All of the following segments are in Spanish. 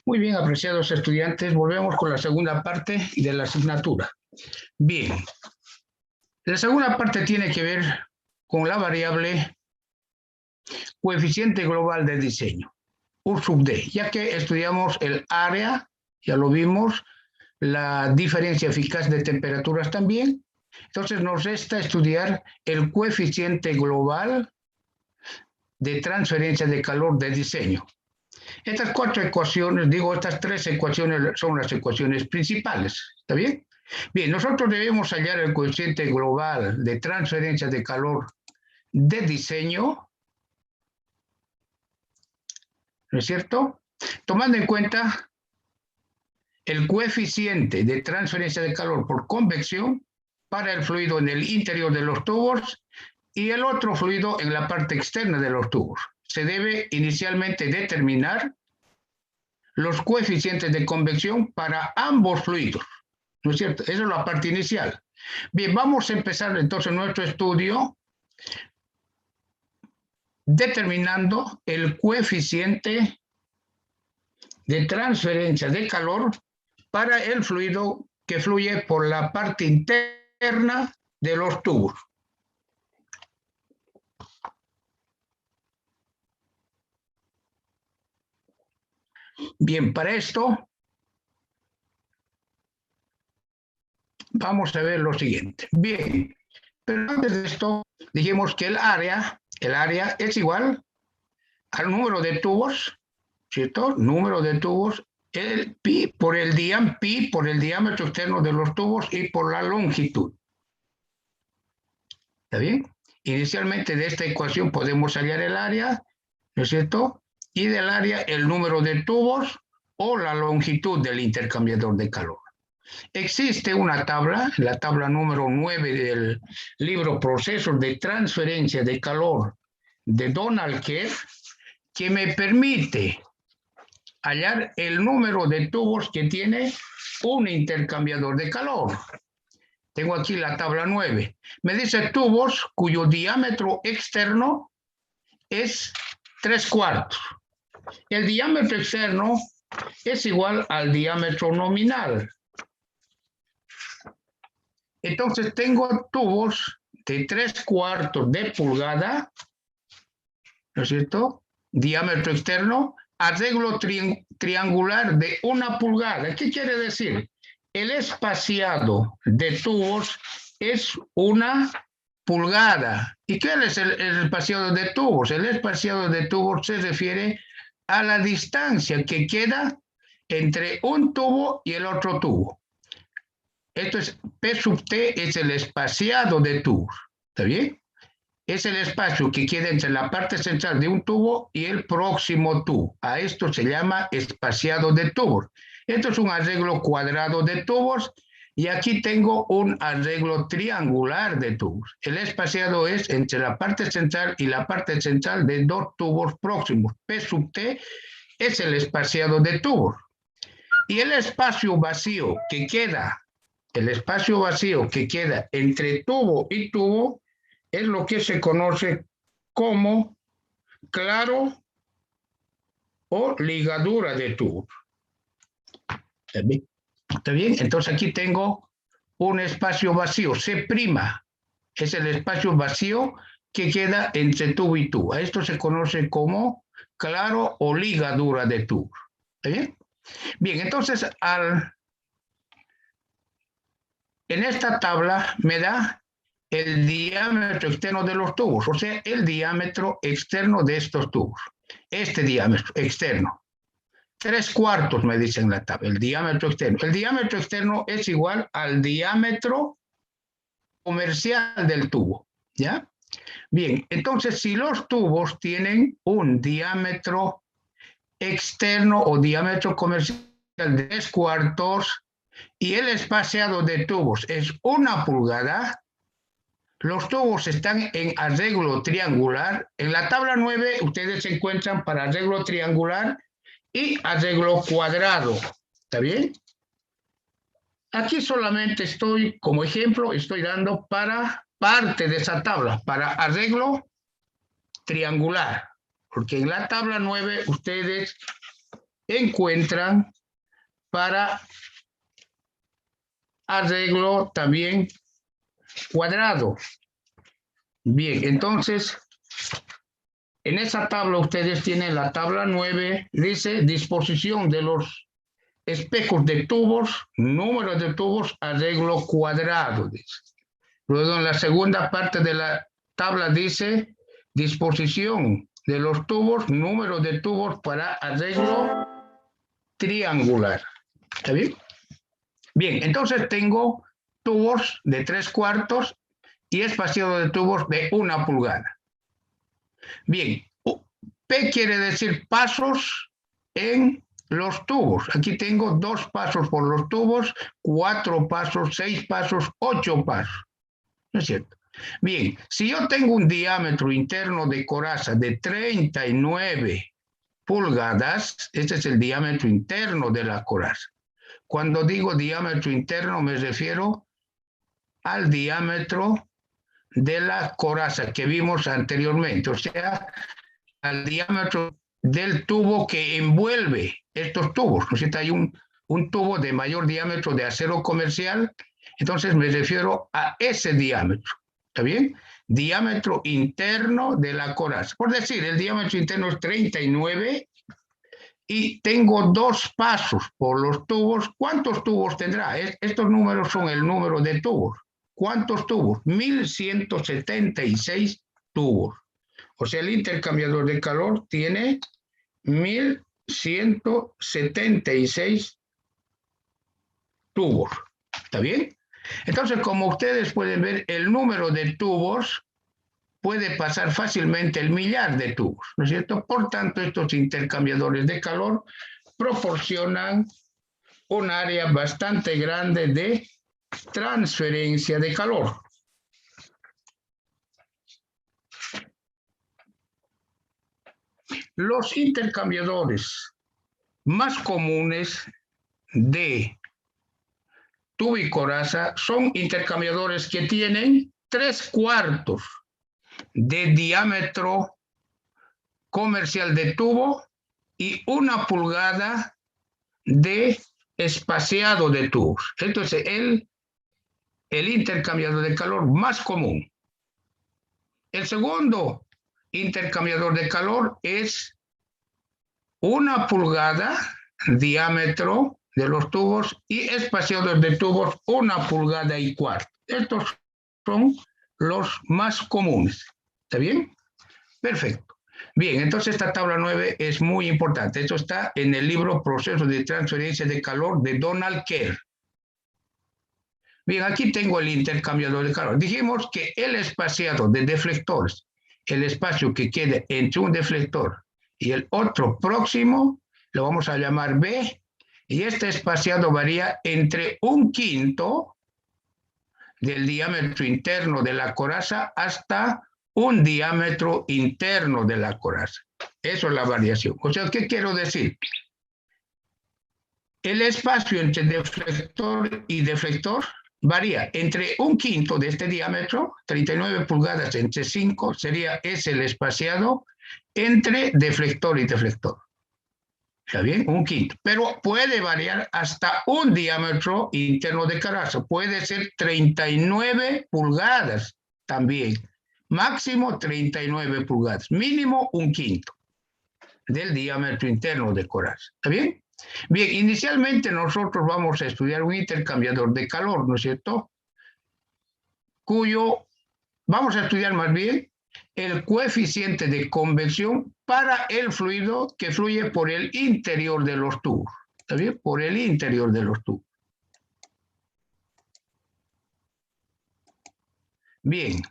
Muy bien, apreciados estudiantes, volvemos con la segunda parte de la asignatura. Bien, la segunda parte tiene que ver con la variable coeficiente global de diseño, U sub D, ya que estudiamos el área, ya lo vimos, la diferencia eficaz de temperaturas también. Entonces nos resta estudiar el coeficiente global de transferencia de calor de diseño. Estas cuatro ecuaciones, estas tres ecuaciones son las ecuaciones principales, ¿está bien? Bien, nosotros debemos hallar el coeficiente global de transferencia de calor de diseño, ¿no es cierto? Tomando en cuenta el coeficiente de transferencia de calor por convección para el fluido en el interior de los tubos y el otro fluido en la parte externa de los tubos. Se debe inicialmente determinar los coeficientes de convección para ambos fluidos, ¿no es cierto? Esa es la parte inicial. Bien, vamos a empezar entonces nuestro estudio determinando el coeficiente de transferencia de calor para el fluido que fluye por la parte interna de los tubos. Bien, para esto vamos a ver lo siguiente. Bien, pero antes de esto dijimos que el área es igual al número de tubos, ¿cierto? Número de tubos, el pi por el diámetro externo de los tubos y por la longitud. ¿Está bien? Inicialmente de esta ecuación podemos hallar el área, ¿no es cierto? Y del área el número de tubos o la longitud del intercambiador de calor. Existe una tabla, la tabla número 9 del libro Procesos de Transferencia de Calor de Donald Kerr, que me permite hallar el número de tubos que tiene un intercambiador de calor. Tengo aquí la tabla 9. Me dice tubos cuyo diámetro externo es 3/4. El diámetro externo es igual al diámetro nominal. Entonces tengo tubos de 3/4 de pulgada, ¿no es cierto? Diámetro externo, arreglo triangular de 1 pulgada. ¿Qué quiere decir? El espaciado de tubos es 1 pulgada. ¿Y qué es el espaciado de tubos? El espaciado de tubos se refiere a la distancia que queda entre un tubo y el otro tubo. Esto es, P sub T es el espaciado de tubos, ¿está bien? Es el espacio que queda entre la parte central de un tubo y el próximo tubo. A esto se llama espaciado de tubos. Esto es un arreglo cuadrado de tubos y aquí tengo un arreglo triangular de tubos. El espaciado es entre la parte central y la parte central de dos tubos próximos. P sub T es el espaciado de tubos. Y el espacio vacío que queda entre tubo y tubo es lo que se conoce como claro o ligadura de tubo. ¿Está bien? Entonces aquí tengo un espacio vacío, C', es el espacio vacío que queda entre tubo y tubo. Esto se conoce como claro o ligadura de tubo. ¿Está bien? Bien, entonces en esta tabla me da el diámetro externo de los tubos, o sea, el diámetro externo de estos tubos. Este diámetro externo. 3/4 me dice en la tabla, el diámetro externo. El diámetro externo es igual al diámetro comercial del tubo, ¿ya? Bien, entonces si los tubos tienen un diámetro externo o diámetro comercial de 3/4 y el espaciado de tubos es 1 pulgada, los tubos están en arreglo triangular. En la tabla 9 ustedes se encuentran para arreglo triangular y arreglo cuadrado. ¿Está bien? Aquí solamente estoy, como ejemplo, estoy dando para parte de esa tabla, para arreglo triangular. Porque en la tabla 9 ustedes encuentran para arreglo también cuadrado. Bien, entonces, en esa tabla ustedes tienen la tabla 9, dice disposición de los espejos de tubos, número de tubos, arreglo cuadrado, dice. Luego en la segunda parte de la tabla dice disposición de los tubos, número de tubos para arreglo triangular. ¿Está bien? Bien, entonces tengo tubos de 3/4 y espaciado de tubos de 1 pulgada. Bien, P quiere decir pasos en los tubos. Aquí tengo 2 pasos por los tubos, 4 pasos, 6 pasos, 8 pasos. ¿No es cierto? Bien, si yo tengo un diámetro interno de coraza de 39 pulgadas, este es el diámetro interno de la coraza. Cuando digo diámetro interno me refiero al diámetro de la coraza que vimos anteriormente, o sea, al diámetro del tubo que envuelve estos tubos. ¿No es cierto? Hay un tubo de mayor diámetro de acero comercial, entonces me refiero a ese diámetro. ¿Está bien? Diámetro interno de la coraza. Por decir, el diámetro interno es 39 y tengo 2 pasos por los tubos. ¿Cuántos tubos tendrá? Estos números son el número de tubos. ¿Cuántos tubos? 1176 tubos. O sea, el intercambiador de calor tiene 1176 tubos. ¿Está bien? Entonces, como ustedes pueden ver, el número de tubos puede pasar fácilmente el millar de tubos, ¿no es cierto? Por tanto, estos intercambiadores de calor proporcionan un área bastante grande de transferencia de calor. Los intercambiadores más comunes de tubo y coraza son intercambiadores que tienen 3/4 de diámetro comercial de tubo y 1 pulgada de espaciado de tubos. Entonces, el intercambiador de calor más común. El segundo intercambiador de calor es 1 pulgada diámetro de los tubos y espaciados de tubos 1,25 pulgadas. Estos son los más comunes. ¿Está bien? Perfecto. Bien, entonces esta tabla 9 es muy importante. Esto está en el libro Procesos de Transferencia de Calor de Donald Kerr. Bien, aquí tengo el intercambiador de calor. Dijimos que el espaciado de deflectores, el espacio que quede entre un deflector y el otro próximo, lo vamos a llamar B, y este espaciado varía entre 1/5 del diámetro interno de la coraza hasta un diámetro interno de la coraza. Eso es la variación. O sea, ¿qué quiero decir? El espacio entre deflector y deflector varía entre 1/5 de este diámetro, 39 pulgadas entre 5, es el espaciado entre deflector y deflector. ¿Está bien? 1/5. Pero puede variar hasta un diámetro interno de coraza. Puede ser 39 pulgadas también. Máximo 39 pulgadas. Mínimo 1/5 del diámetro interno de coraza. ¿Está bien? Bien, inicialmente nosotros vamos a estudiar un intercambiador de calor, ¿no es cierto? Vamos a estudiar más bien el coeficiente de convección para el fluido que fluye por el interior de los tubos. ¿Está bien? Por el interior de los tubos. Bien.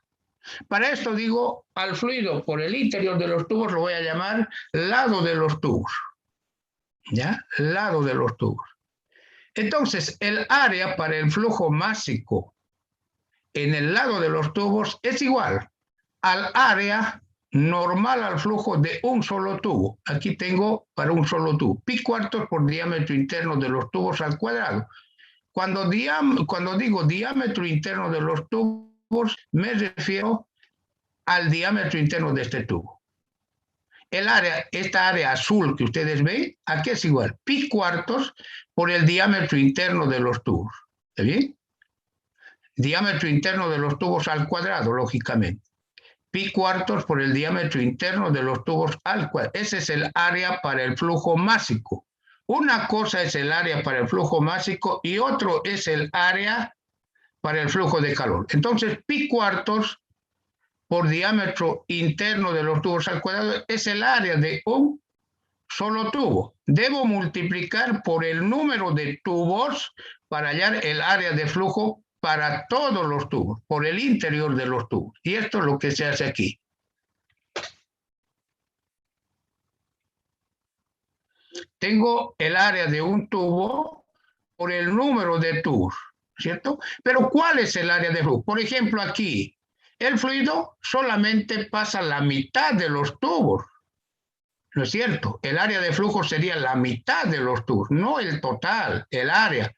Para esto digo, al fluido por el interior de los tubos lo voy a llamar lado de los tubos. ¿Ya? Lado de los tubos. Entonces, el área para el flujo másico en el lado de los tubos es igual al área normal al flujo de un solo tubo. Aquí tengo para un solo tubo. pi² por diámetro interno de los tubos al cuadrado. Cuando digo diámetro interno de los tubos, me refiero al diámetro interno de este tubo. esta área azul que ustedes ven, aquí es igual, pi cuartos por el diámetro interno de los tubos. ¿Está bien? Diámetro interno de los tubos al cuadrado, lógicamente. Pi cuartos por el diámetro interno de los tubos al cuadrado. Ese es el área para el flujo másico. Una cosa es el área para el flujo másico y otro es el área para el flujo de calor. Entonces, pi cuartos por diámetro interno de los tubos al cuadrado es el área de un solo tubo. Debo multiplicar por el número de tubos para hallar el área de flujo para todos los tubos, por el interior de los tubos. Y esto es lo que se hace aquí. Tengo el área de un tubo por el número de tubos, ¿cierto? Pero ¿cuál es el área de flujo? Por ejemplo, aquí, el fluido solamente pasa la mitad de los tubos, ¿no es cierto? El área de flujo sería la mitad de los tubos, no el total, el área.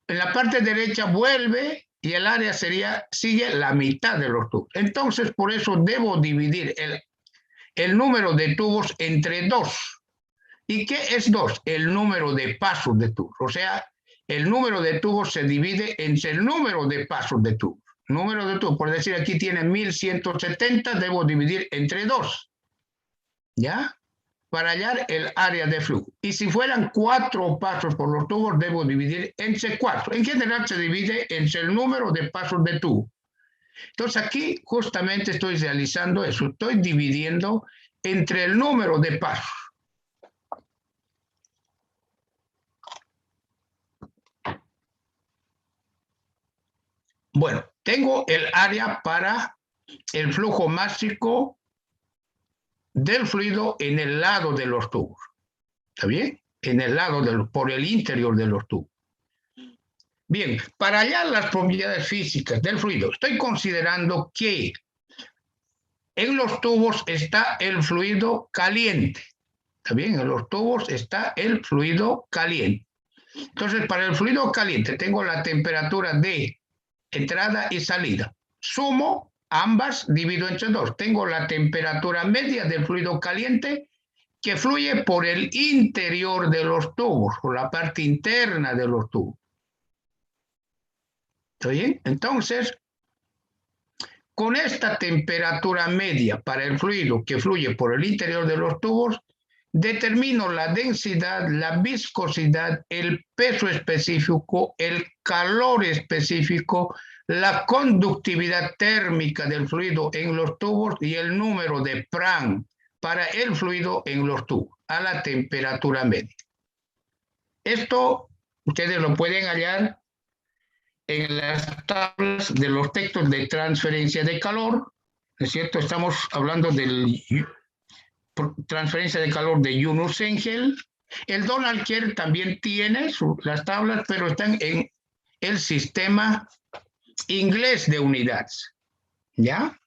En la parte derecha vuelve y el área sigue la mitad de los tubos. Entonces, por eso debo dividir el número de tubos entre 2. ¿Y qué es 2? El número de pasos de tubos. O sea, el número de tubos se divide entre el número de pasos de tubos. Número de tubos, por decir, aquí tiene 1170, debo dividir entre 2. ¿Ya? Para hallar el área de flujo. Y si fueran 4 pasos por los tubos, debo dividir entre 4. En general se divide entre el número de pasos de tubo. Entonces aquí justamente estoy realizando eso. Estoy dividiendo entre el número de pasos. Bueno, tengo el área para el flujo másico del fluido en el lado de los tubos. ¿Está bien? En el lado, por el interior de los tubos. Bien, para hallar las propiedades físicas del fluido, estoy considerando que en los tubos está el fluido caliente. ¿Está bien? En los tubos está el fluido caliente. Entonces, para el fluido caliente tengo la temperatura de entrada y salida. Sumo ambas, divido entre 2. Tengo la temperatura media del fluido caliente que fluye por el interior de los tubos, por la parte interna de los tubos. ¿Está bien? Entonces, con esta temperatura media para el fluido que fluye por el interior de los tubos, determino la densidad, la viscosidad, el peso específico, el calor específico, la conductividad térmica del fluido en los tubos y el número de Prandtl para el fluido en los tubos a la temperatura media. Esto ustedes lo pueden hallar en las tablas de los textos de transferencia de calor, ¿no es cierto? Estamos hablando de transferencia de calor de Yunus Engel. El Donald Kerr también tiene las tablas, pero están en el sistema inglés de unidades, ¿ya?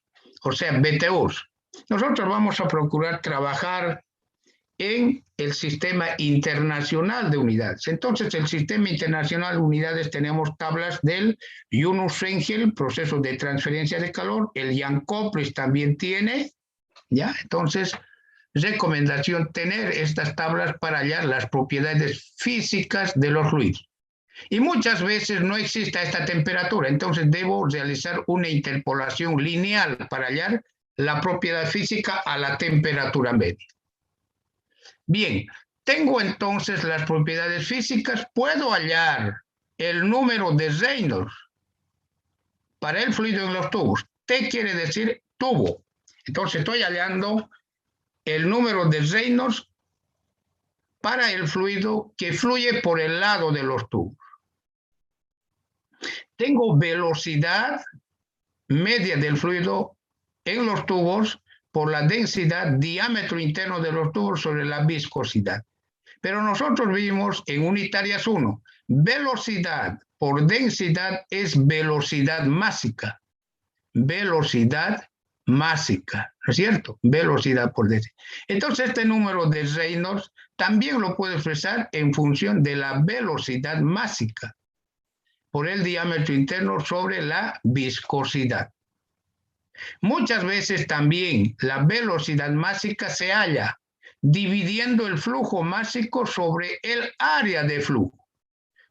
O sea, BTUs. Nosotros vamos a procurar trabajar en el sistema internacional de unidades. Entonces, el sistema internacional de unidades tenemos tablas del Yunus Engel, proceso de transferencia de calor, el Jan Kopris también tiene, ¿ya? Entonces, recomendación tener estas tablas para hallar las propiedades físicas de los fluidos. Y muchas veces no existe esta temperatura, entonces debo realizar una interpolación lineal para hallar la propiedad física a la temperatura media. Bien, tengo entonces las propiedades físicas, puedo hallar el número de Reynolds para el fluido en los tubos. T quiere decir tubo. Entonces estoy hallando el número de Reynolds para el fluido que fluye por el lado de los tubos. Tengo velocidad media del fluido en los tubos por la densidad, diámetro interno de los tubos sobre la viscosidad. Pero nosotros vimos en unitarias 1, velocidad por densidad es velocidad másica. Velocidad másica, ¿no es cierto? Velocidad por densidad. Entonces este número de Reynolds también lo puedo expresar en función de la velocidad másica por el diámetro interno sobre la viscosidad. Muchas veces también la velocidad másica se halla dividiendo el flujo másico sobre el área de flujo.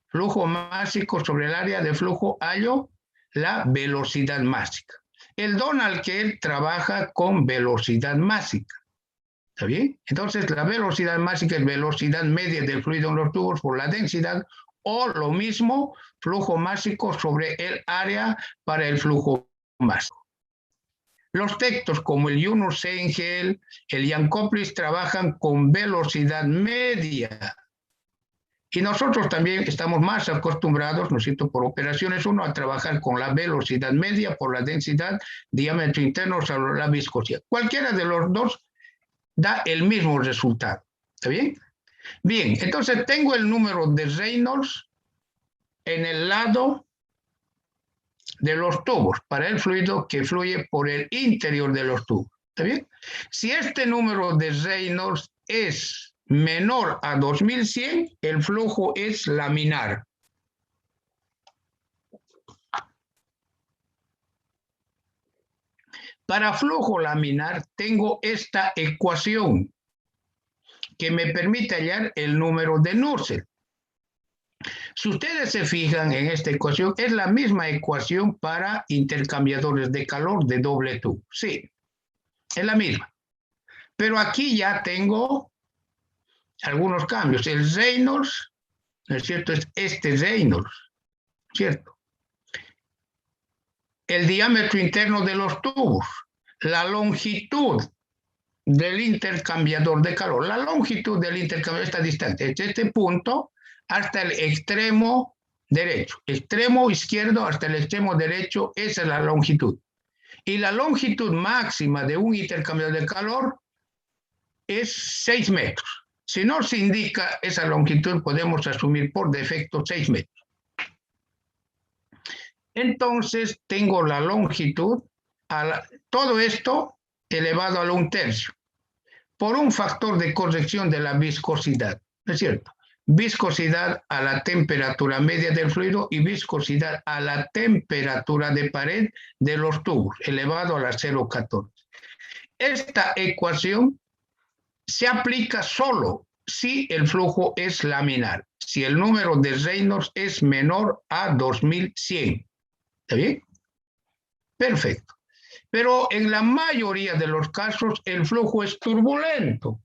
Flujo másico sobre el área de flujo hallo la velocidad másica. El Donald que él trabaja con velocidad másica. ¿Está bien? Entonces, la velocidad másica es velocidad media del fluido en los tubos por la densidad, o lo mismo, flujo másico sobre el área para el flujo másico. Los textos como el Yunus Seingel, el Jankoplis trabajan con velocidad media. Y nosotros también estamos más acostumbrados, ¿no es cierto?, por operaciones 1 a trabajar con la velocidad media por la densidad, diámetro interno sobre la viscosidad. Cualquiera de los dos da el mismo resultado. ¿Está bien? Bien, entonces tengo el número de Reynolds en el lado de los tubos para el fluido que fluye por el interior de los tubos. ¿Está bien? Si este número de Reynolds es menor a 2100, el flujo es laminar. Para flujo laminar tengo esta ecuación que me permite hallar el número de Nusselt. Si ustedes se fijan en esta ecuación, es la misma ecuación para intercambiadores de calor de doble tubo. Sí, es la misma. Pero aquí ya tengo algunos cambios. El Reynolds, ¿no es cierto? Es este Reynolds, ¿cierto? El diámetro interno de los tubos, la longitud del intercambiador de calor. La longitud del intercambiador está distante, desde este punto hasta el extremo derecho. Extremo izquierdo hasta el extremo derecho, esa es la longitud. Y la longitud máxima de un intercambiador de calor es 6 metros. Si no se indica esa longitud, podemos asumir por defecto 6 metros. Entonces, tengo la longitud, todo esto elevado a 1/3, por un factor de corrección de la viscosidad, ¿no es cierto? Viscosidad a la temperatura media del fluido y viscosidad a la temperatura de pared de los tubos, elevado a la 0,14. Esta ecuación se aplica solo si el flujo es laminar, si el número de Reynolds es menor a 2100. ¿Está bien? Perfecto. Pero en la mayoría de los casos el flujo es turbulento.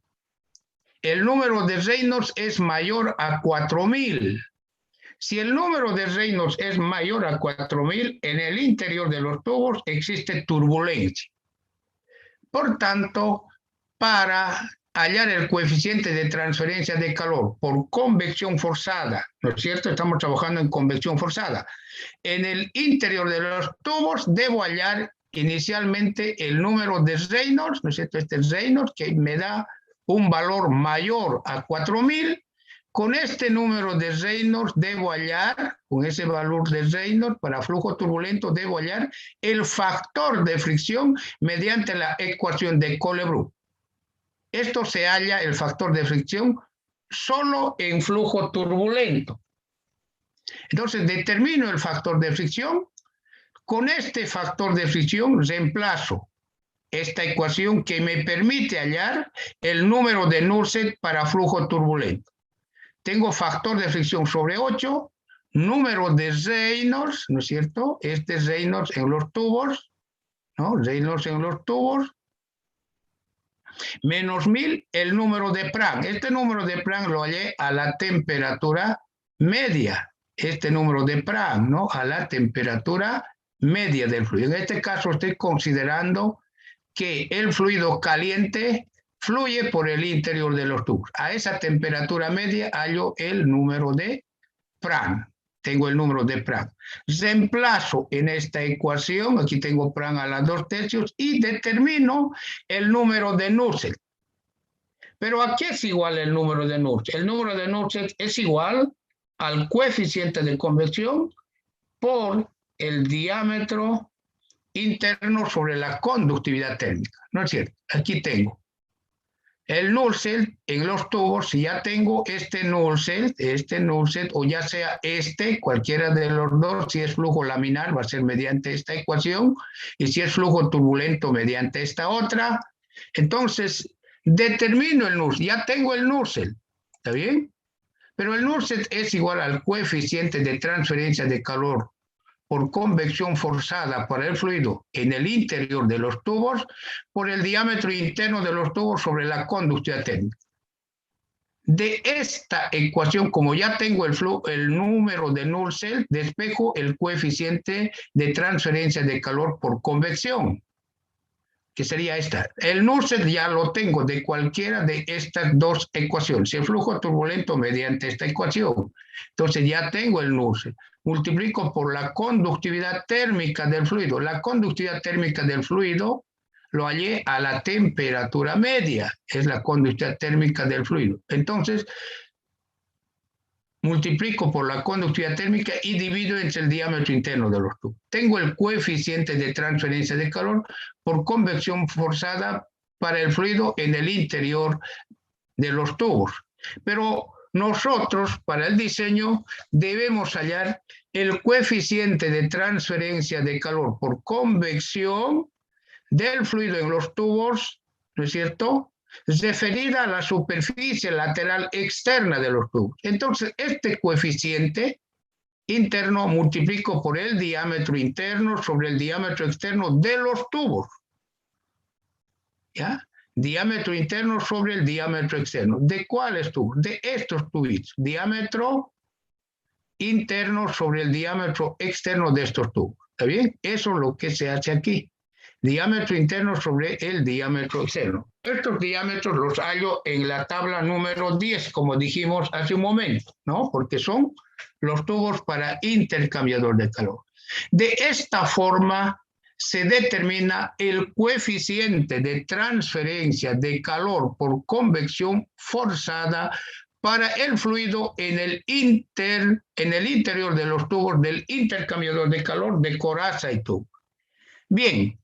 El número de Reynolds es mayor a 4000. Si el número de Reynolds es mayor a 4000, en el interior de los tubos existe turbulencia. Por tanto, para hallar el coeficiente de transferencia de calor por convección forzada, ¿no es cierto? Estamos trabajando en convección forzada. En el interior de los tubos debo hallar inicialmente el número de Reynolds, ¿no es cierto? Este es Reynolds, que me da un valor mayor a 4000. Con este número de Reynolds debo hallar, con ese valor de Reynolds para flujo turbulento, debo hallar el factor de fricción mediante la ecuación de Colebrook. Esto se halla, el factor de fricción, solo en flujo turbulento. Entonces determino el factor de fricción. Con este factor de fricción reemplazo esta ecuación que me permite hallar el número de Nusselt para flujo turbulento. Tengo factor de fricción sobre 8, número de Reynolds, ¿no es cierto? Este es Reynolds en los tubos, ¿no? Reynolds en los tubos, menos 1000 el número de Prandtl. Este número de Prandtl lo hallé a la temperatura media. Este número de Prandtl, ¿no? A la temperatura media del fluido. En este caso estoy considerando que el fluido caliente fluye por el interior de los tubos. A esa temperatura media hallo el número de Prandtl. Tengo el número de Prandtl. Reemplazo en esta ecuación, aquí tengo Prandtl a las 2/3 y determino el número de Nusselt. Pero ¿a qué es igual el número de Nusselt? El número de Nusselt es igual al coeficiente de convección por el diámetro interno sobre la conductividad térmica, ¿no es cierto? Aquí tengo El null set en los tubos, si ya tengo este null set, o ya sea cualquiera de los dos, si es flujo laminar va a ser mediante esta ecuación, y si es flujo turbulento mediante esta otra, entonces determino el null, ya tengo el null set, ¿está bien? Pero el null set es igual al coeficiente de transferencia de calor por convección forzada para el fluido en el interior de los tubos por el diámetro interno de los tubos sobre la conductividad térmica. De esta ecuación, como ya tengo el número de null set, despejo el coeficiente de transferencia de calor por convección, que sería esta. El null set ya lo tengo de cualquiera de estas dos ecuaciones. El flujo turbulento mediante esta ecuación. Entonces ya tengo el null set. Multiplico por la conductividad térmica del fluido. La conductividad térmica del fluido lo hallé a la temperatura media. Es la conductividad térmica del fluido. Entonces, multiplico por la conductividad térmica y divido entre el diámetro interno de los tubos. Tengo el coeficiente de transferencia de calor por convección forzada para el fluido en el interior de los tubos. Pero nosotros, para el diseño, debemos hallar el coeficiente de transferencia de calor por convección del fluido en los tubos, ¿no es cierto?, referida a la superficie lateral externa de los tubos. Entonces, este coeficiente interno multiplico por el diámetro interno sobre el diámetro externo de los tubos. ¿Ya? Diámetro interno sobre el diámetro externo. ¿De cuáles tubos? De estos tubitos. Diámetro interno sobre el diámetro externo de estos tubos. ¿Está bien? Eso es lo que se hace aquí. Diámetro interno sobre el diámetro externo. Estos diámetros los hallo en la tabla número 10, como dijimos hace un momento, ¿no? Porque son los tubos para intercambiador de calor. De esta forma se determina el coeficiente de transferencia de calor por convección forzada para el fluido en el interior de los tubos del intercambiador de calor de coraza y tubo. Bien,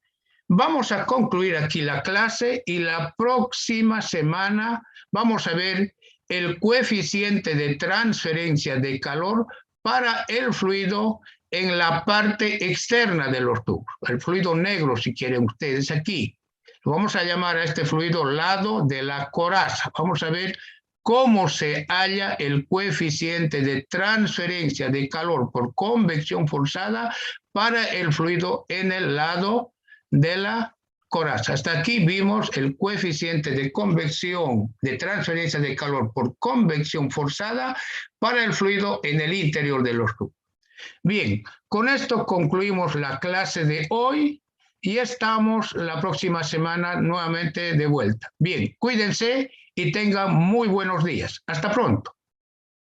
vamos a concluir aquí la clase y la próxima semana vamos a ver el coeficiente de transferencia de calor para el fluido en la parte externa de los tubos. El fluido negro, si quieren ustedes aquí. Lo vamos a llamar a este fluido lado de la coraza. Vamos a ver cómo se halla el coeficiente de transferencia de calor por convección forzada para el fluido en el lado de la coraza. Hasta aquí vimos el coeficiente de convección, de transferencia de calor por convección forzada para el fluido en el interior de los tubos. Bien, con esto concluimos la clase de hoy y estamos la próxima semana nuevamente de vuelta. Bien, cuídense y tengan muy buenos días. Hasta pronto.